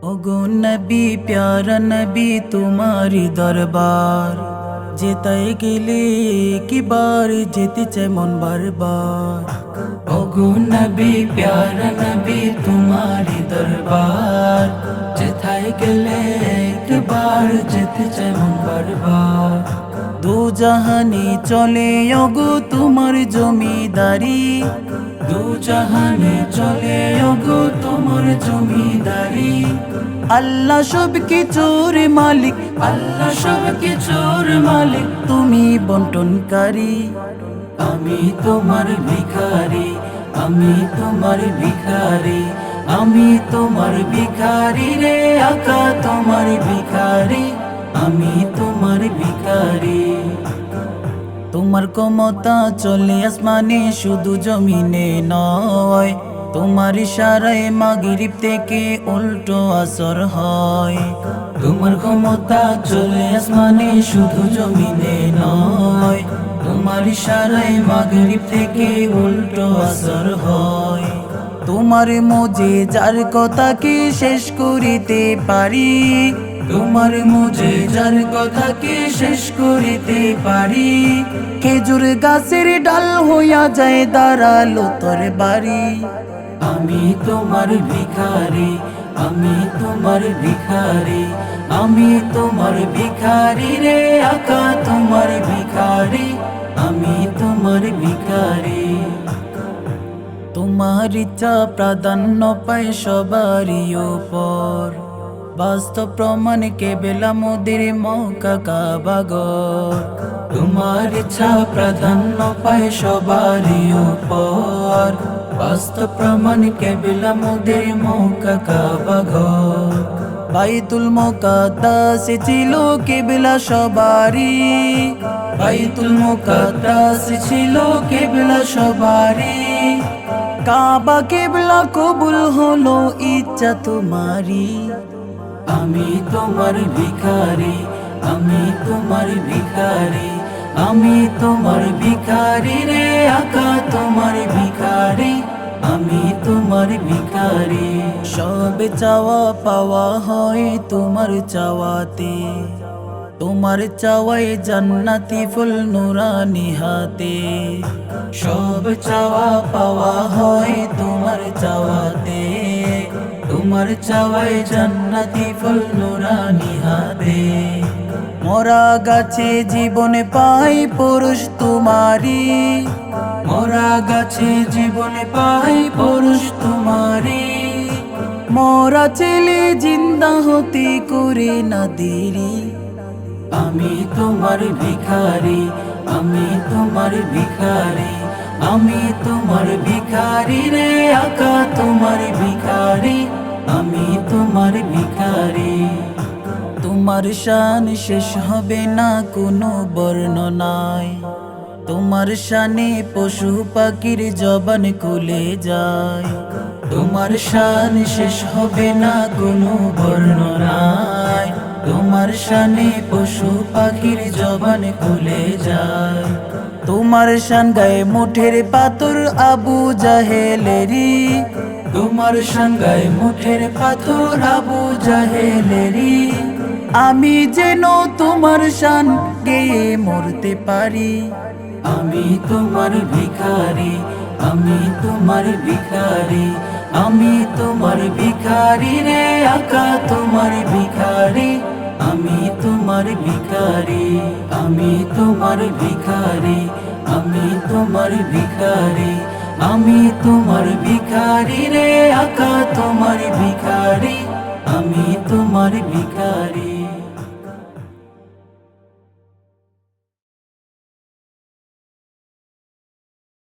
ওগো নবী প্যারা নবী তোমারি দরবার যেতাই গেলে একবার যেতে চাই মন বারবার। ওগো নবী প্যারা নবী তোমারি দরবার যেতাই গেলে একবার যেতে চাই মন বারবার। দু জাহানে চলে ওগো তোমার জমিদারি, দু জাহানে চলে ওগো তোমার জমিদারি। আল্লাহ সব কিছুর মালিক, আল্লাহ সব কিছুর মালিক, তুমি বন্টনকারী। আমি তোমার ভিখারি, আমি তোমার ভিখারি, আমি তোমার ভিখারি রে আকা তোমার ভিখারি, আমি তোমার ভিখারি। তোমার ক্ষমতা চলে আসমানে শুধু জমিনে নয়, তোমার ইশারায় মাগরিব থেকে উল্টো আসর হয়। তোমার ক্ষমতা চলে আসমানে শুধু জমিনে নয়, তোমার ইশারায় মাগরিব থেকে উল্টো আসর হয়। তোমার মুজিজার কথা কি শেষ করিতে পারি, তোমার মুজিজার কথা কি শেষ করিতে পারি। খেজুর গাছের ডাল হইয়া যায় দাঁড়ালো তোর বাড়ি। আমি তোমার ভিখারি, আমি তোমার ভিখারি, আমি তোমার ভিখারি রে আকা তোমার ভিখারি, আমি তোমার ভিখারি। তোমার ইচ্ছা প্রাধান্য পায় সবারই উপর, বাস্তব প্রমাণ কেবল মোদের মক্কা কাবাগর। তোমার ইচ্ছা প্রাধান্য পায় সবারই উপর, বাস্তব প্রমাণ কেবল মোদের মক্কা কাবাগর। বাইতুল মুকাদ্দাস ছিল কেবলা সবারই, বাইতুল মুকাদ্দাস ছিল কেবলা সবারই। কাবা কেবলা কবুল হলো ইচ্ছা তোমারি। আমি তোমার ভিখারি, আমি তোমার ভিখারি, আমি তোমার ভিখারি রে আকা তোমার ভিখারি, আমি তোমার ভিখারি। সব চাওয়া পাওয়া হয় তোমার চাওয়াতে, তোমার চাওয়ায় জান্নাতি ফুল নুরানি হাতে। সব চাওয়া পাওয়া হয় তোমার চাওয়াতে, তোমার চাওয়ায় জান্নাতি ফুল নুরানি হাতে। মরা গাছে জীবনে পাই পুরুষ তোমারি, মরা গাছে জীবনে পাই পুরুষ তোমারি। মরা ছেলে জিন্দা হতে করে না দেরি। আমি তোমার ভিখারি, আমি তোমার ভিখারি, আমি তোমার ভিখারি রে আকা তোমার ভিখারি, আমি তোমার ভিখারি। তোমার শান শেষ হবে না কোনো বর্ণনায়, তোমার শানে পশু পাখির জবান খুলে যায়। তোমার শান শেষ হবে না কোনো বর্ণনায়, তোমার শানে পশু পাখির জবান খুলে যায়। তোমার শান গায়ে মুঠের পাথর আবু জাহেলেরি, তোমার শান গায়ে মুঠের পাথর আবু জাহেলেরি। আমি যেন তোমার শান গেয়ে মরতে পারি। আমি তোমার ভিখারি, আমি তোমার ভিখারি, আমি তোমার ভিখারি রে আকা তোমার ভিখারি, আমি তোমার ভিখারি। আমি তোমার ভিখারি, আমি তোমার ভিখারি, আমি তোমার ভিখারি রে আকা তোমার ভিখারি, আমি তোমার ভিখারি।